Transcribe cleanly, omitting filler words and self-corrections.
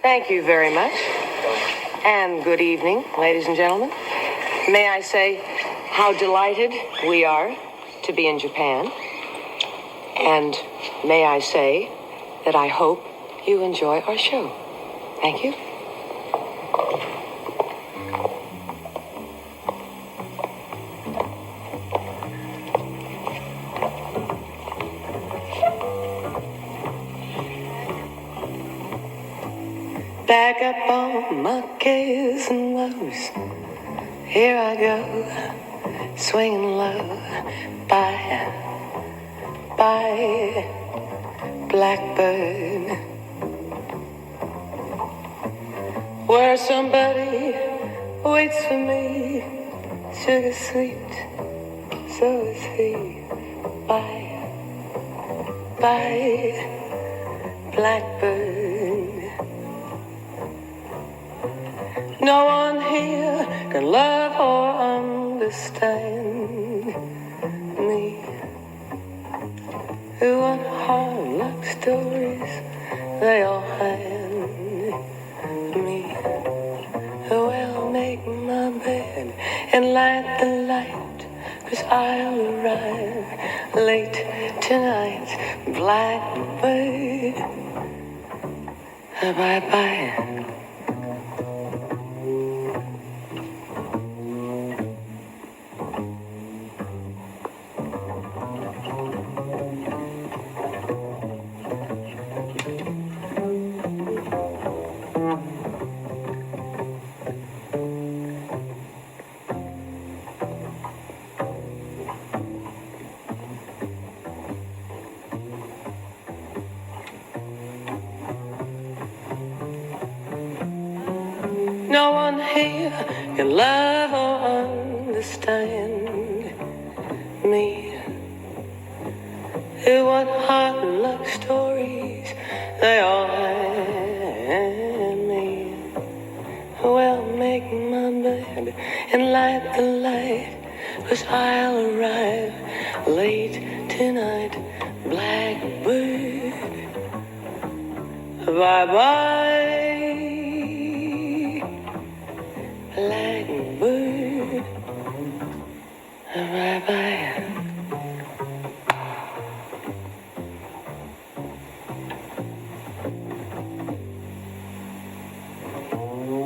Thank you very much. And good evening, ladies and gentlemen. May I say how delighted we are to be in Japan. And may I say that I hope you enjoy our show. Thank you. Back up on my cares and woes. Here I go, swinging low. Bye, bye, blackbird. Where somebody waits for me, sugar sweet, so is he. Bye, bye, blackbird. No one here can love or understand me. Who want hard luck stories, they all hand me. Who will make my bed and light the light, 'cause I'll arrive late tonight, blackbird. Bye-bye. No one here can love or understand me. Who want hard luck stories, they all hand me. Who will make my bed and light the light, 'cause I'll arrive late tonight, blackbird. Bye-bye, blackbird. Bye-bye.